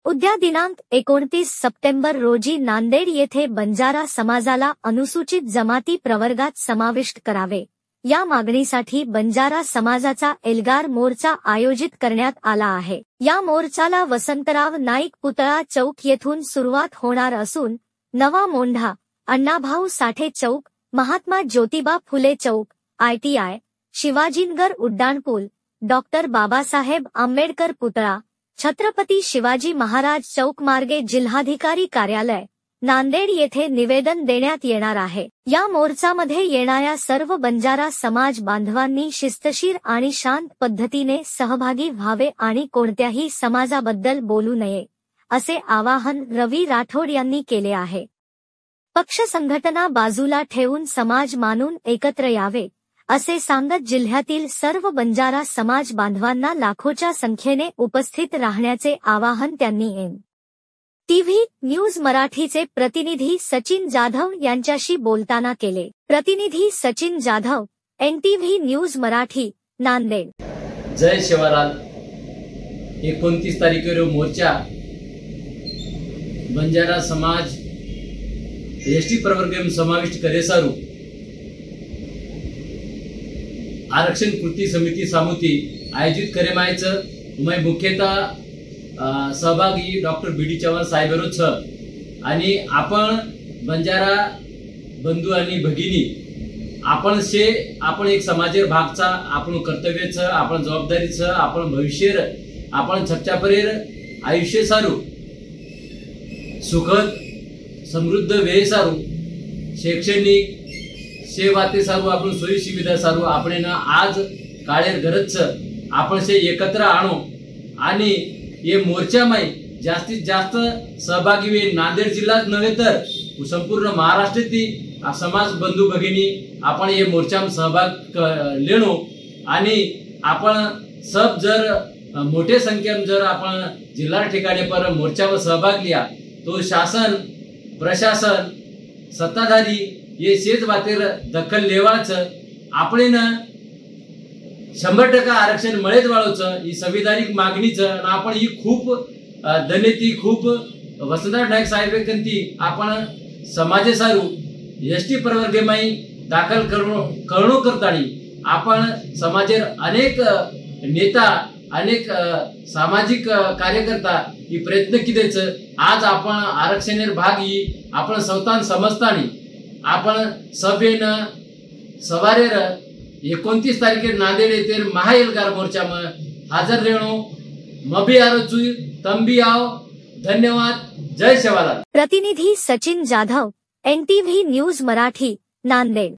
उद्या दिनांक 29 सप्टेंबर रोजी नांदेड येथे बंजारा समाजाला अनुसूचित जमाती प्रवर्गात समाविष्ट करावे या मागणीसाठी बंजारा समाजाचा एल्गार मोर्चा आयोजित करण्यात आला आहे। या मोर्चाला वसंतराव नाईक पुतळा चौक येथून सुरुवात होणार असून नवा मोंढा, अण्णाभाऊ साठे चौक, महात्मा ज्योतिबा फुले चौक, ITI, शिवाजीनगर उड्डाणपूल, डॉक्टर बाबासाहेब आंबेडकर पुतळा, छत्रपती शिवाजी महाराज चौक मार्गे जिल्हाधिकारी कार्यालय नांदेड येथे निवेदन देण्यात येणार आहे। या मोर्चामध्ये येणाऱ्या सर्व बंजारा समाज बांधवांनी शिस्तशीर आणि शांत पद्धतीने सहभागी व्हावे आणि कोणत्याही समाजाबद्दल बोलू नये असे आवाहन रवी राठोड यांनी केले आहे। पक्ष संघटना बाजूला ठेवून समाज मानून एकत्र यावे असे सांगत जिल्ह्यातील सर्व बंजारा समाज बांधवांना लाखोच्या संख्येने उपस्थित राहण्याचे आवाहन त्यांनी NTV न्यूज मराठीचे प्रतिनिधी सचिन जाधव यांच्याशी बोलताना केले। प्रतिनिधी सचिन जाधव, NTV न्यूज मराठी, नांदेड। जय शिवलाल। 29 तारीखेवर मोर्चा बंजारा समाज ST प्रवर्ग समाविष्ट करे सारू आरक्षण कृती समिती सामुती आयोजित करे मायचं उमाय मुख्यतः सहभागी डॉक्टर BD चव्हाण साहेबरो छ आणि आपण बंजारा बंधू आणि भगिनी आपण एक समाजेर भागचा आपण कर्तव्यच आपण जबाबदारीच आपण भविष्य आपण छपच्यापरेर आयुष्य सारू सुखद समृद्ध वेळ सारू शैक्षणिक सेवाते सारू आपण सोयी सुविधा सारू आपण आज काळेर गरज आपण से एकत्र आणू आणि ये मोर्चा में जास्तीत जास्त सहभागी वे नांदेड जिल्हा नव्हे तर संपूर्ण महाराष्ट्रातील समाज बंधू भगिनी आपण ये मोर्चा में सहभाग लेणो आणि आपण सब जर मोठे संख्येने जर आपण जिल्हा ठिकाणी पर मोर्चा में सहभाग लिया तो शासन प्रशासन सत्ताधारी ये शेज बातेर दखल लेवाच आपण 100% आरक्षण मिळेच वाळूचं ही संविधानिक मागणीच आपण ही खूप दनेती खूप वसंतराव नाईक साहेबांची आपण समाजे सारू ST प्रवर्ग माई दाखल करणो करतानी आपण समाजेर अनेक नेता अनेक सामाजिक कार्यकर्ता ही प्रयत्न किदेच आज आपण आरक्षणेर भाग ही आपण संतान समजतानी आपण सभेन सवारेर 29 तारीखे नांदेड येथे महाएल्गार मोर्चा में हाजर रहणो मभी आरोचू तंबी आओ। धन्यवाद। जय शिवलाल। प्रतिनिधी सचिन जाधव, NTV न्यूज मराठी, नांदेड।